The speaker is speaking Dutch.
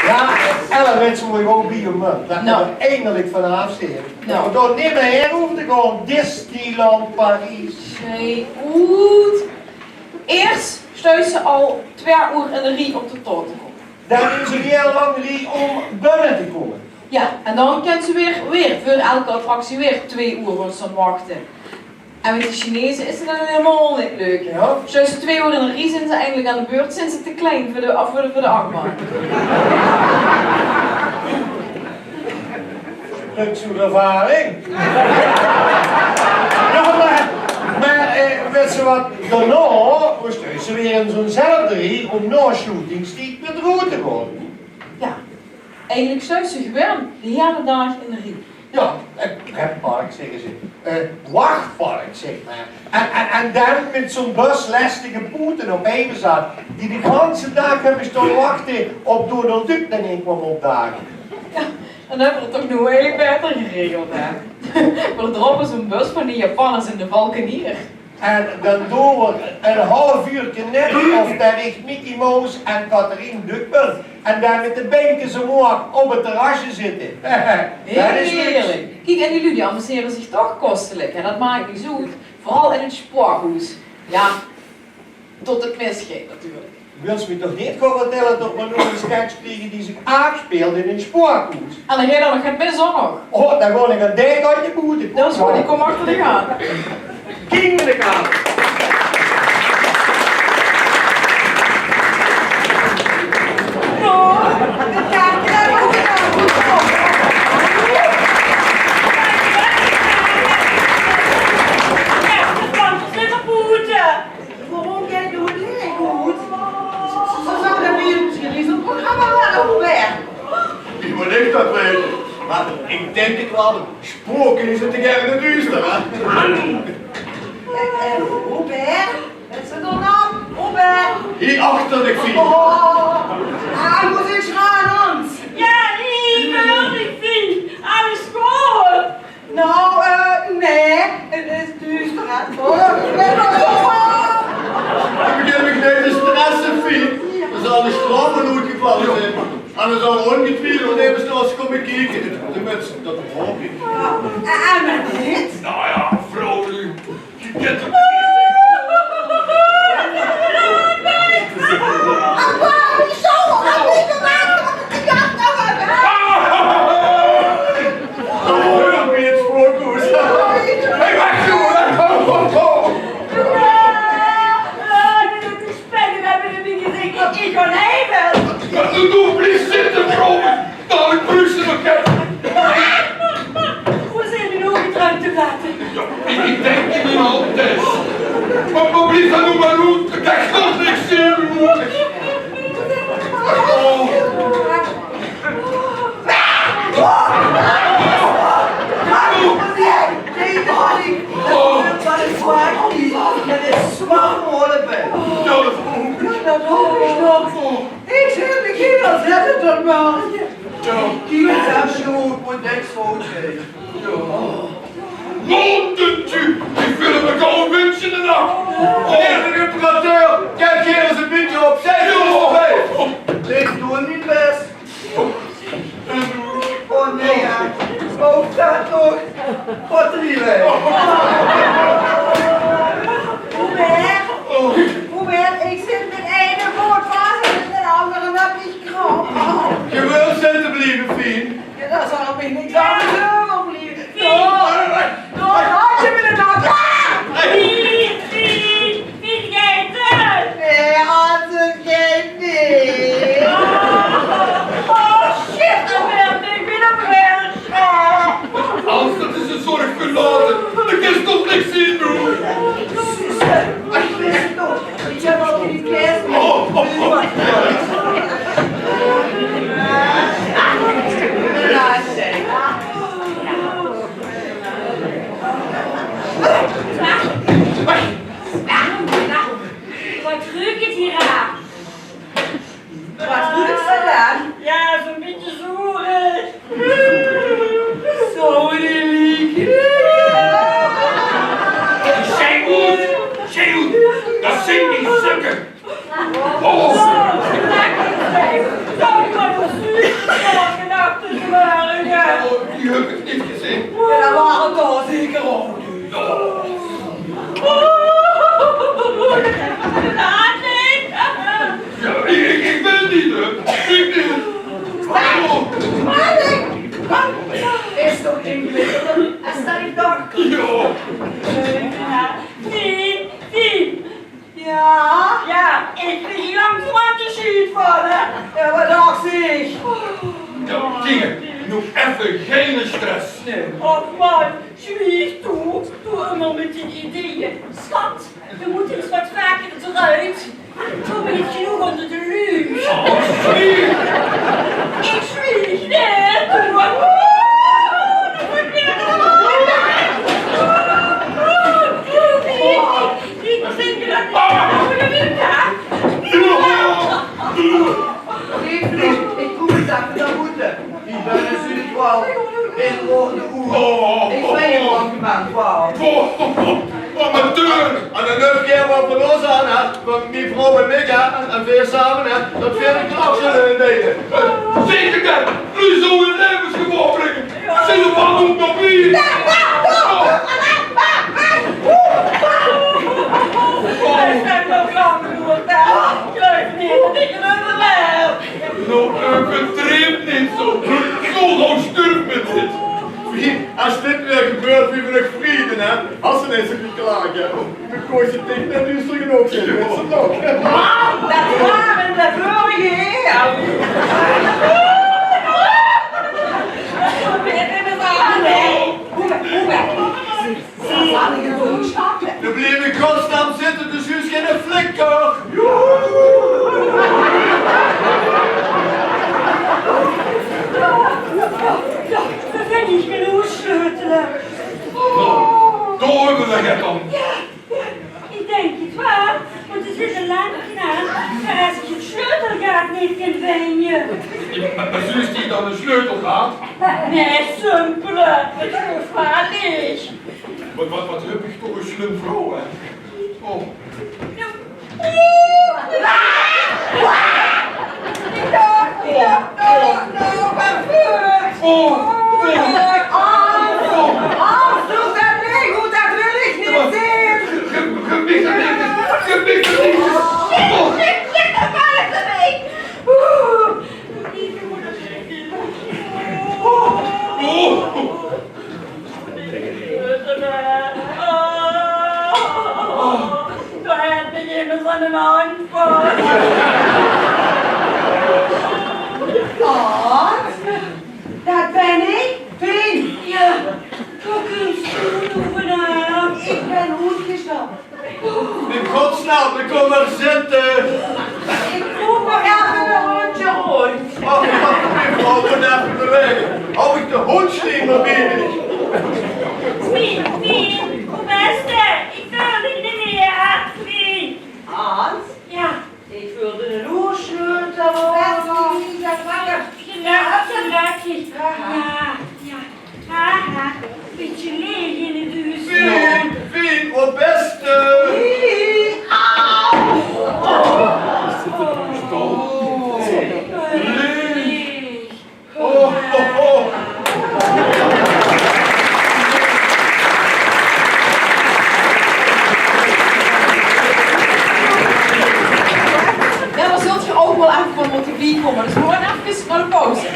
Ja, Ellen weet zo gewoon bij je munt. Dat Nou. we er eindelijk vanaf zien. Nou. We doen niet meer heen hoeven te gaan. Disneyland Parijs. Nee, goed. Eerst stuit ze al 2 uur in de rie op de toren te komen. Dan is er heel lang rie om binnen te komen. Ja, en dan kan ze weer voor elke attractie weer 2 uur staan wachten. En met de Chinezen is het dan helemaal niet leuk. Ja. Stuit ze 2 uur in de rie, zijn ze eindelijk aan de beurt, zijn ze te klein voor de achtbaan. Leuk zo'n ervaring. Ja, maar weet ze wat, daarna stuit ze weer in zo'nzelfde rie om na shootingstijd met rood te gaan. Ja, eigenlijk stuit ze gewoon de hele dag in de rie. Ja, een pretpark zeggen ze. Wachtpark zeg maar. En dan met zo'n bus lastige poeten op even zat, die de hele dag hebben staan wachten op Donald Duck dan een kwam opdagen. Ja, dan hebben we het toch nog heel beter geregeld, hè? We droppen zo'n bus van die Japanners in de Valkenier. En dan doen we een half uurtje net of daar ligt Mickey Mouse en Catherine Duckman. En dan met de beentjes omhoog op het terrasje zitten. Dat is Heerlijk. Kijk, en jullie amuseren zich toch kostelijk. En dat maakt niet zo goed. Vooral in het spoorhuis. Ja, tot het misgeeft natuurlijk. Wil ze me toch niet gaan vertellen dat we nog een sketch kregen die zich afspeelt in een spoorkoers? En dan ga je dan nog het mis ook nog. Oh, dan ga ik een dijk uit je boete. Dat is goed, ik kom achter de gaan. King met de kamer. Waarom jij doet het goed? Zo zou dat weer misschien eens een programma wel weg. Wie moet ik dat weten? Maar ik denk het wel, spoken is het te gerne duister, hè? Robert, wat is er dan aan? Robert! Hierachter, ik zie. Oh, hij moet eens gaan, Hans. Ja, ik wil niet zien. Alles goed. Nou, nee, het is duister, hè? Ik ben nog zo van. Ik begin me net te stressen, Fie. Er zal een schlammen uitgevallen zijn. En er zal ongetwijfeld even snel komen kijken. Tenminste, dat hoop ik. En met dit? Nou ja, vrolijk. Je kent hem Ik kan even. Doe, blijf zitten, vrouwen. Dadelijk bruisen nog even. Hoe zijn jullie nog niet ruimte te laten? Ja, ik denk je nu al, Tess. Maar blijf dan nog maar goed. Ik krijg nog niks zien, hoor. Oh. Dat is zwaar geworden, Ben. Ja, dat hoop ik. Dat hoop ik nog voor. Ik zeg de kinderen, zet het er maar. Ja. Kinderen hebben schoon voor niks fout geven. Mondentje! Ik wil hem een gouden wens in de nacht! Meneer de reparateur, kijk hier eens een beetje opzij! Ik doe het niet best. Oh nee, ja. Oh, staat nog. Batterie weg. Robert, ik zit met ene woord vast en met de andere heb ik krap. Je wil zitten blijven, Fien. Ja, dat zal op niks aan doen, blijven. Door, had je me er nog? Wie jij het? Nee, Hansen kent niet. Oh shit, ik ben op weg. Als dat is een zorg verlaten, dan kan je toch niks zien doen. Ik heb ook niet kerst. niet, hè? Ik niet. Kom, is toch ingewikkeld? En sta je toch? Ja. Fien. Ja? Ja, ik ben hier langzamerhand te ziet vallen. Ja, wat dacht ik? Ja, Tine, nog even geen stress. Och man, zwieg toe. Doe allemaal met die ideeën. Schat, we moeten eens wat vaker eruit. Kom niet genoeg onder de lucht. Ik zwieg net. Doe wat. Ik kom het even naar moeten. Ik ben natuurlijk wel in de oer. Ik ben hier lang gemaakt, wauw. Amateur! En dan nog een keer wat van ons aan, hè? Van die vrouw en ik, hè? En weer samen, hè? Dat vind ik ook zullen delen. Zeker dat! Nu zo in levensgevaar brengen! Zit op aan op papier! Ik ben nog lang genoeg daar. Kruip niet, dat ik er wel. Nou, verdreef niet zo! Zo lang sturf met dit! Vriend, als dit weer gebeurt, wie we nog vrienden, hè? Als ze eens niet klagen. Dan kooi je tegen en nu zullen ook zijn. Dat is het ook. Dat waren de vorige eeuw. Dan blijf ik constant zitten, dus u is geen flikker. We zijn niet genoeg sleutelen. Door hebben we het dan! Ik denk het wel, want er zit een lampje aan. En als ik het sleutelgaat niet kan vinden. Maar zus die dan de sleutel gaat? Nee, simpele, het is gevaarlijk. Wat heb ik toch een slim vrouw, hè? Oh. Van een aanval. Dat ben ik, Pien. Ja, hoe kun je vanavond? Ik ben goed gestapt. In godsnaam, we komen maar zitten. Ik voel me even een rondje rond. Oh, ik vrouw, moet even bewegen. Hou ik de hondslinger bezig. Fien, hoe best het? Ik wil niet meer. Fien. Hans, Ja, ik wilde een oersleutel horen. gelukkig. Ja. Haha, beetje leeg in het huis. Fien, wat beste. Ja, dan zult je ook wel even van motivatie komen. Dus gewoon even naar de pauze.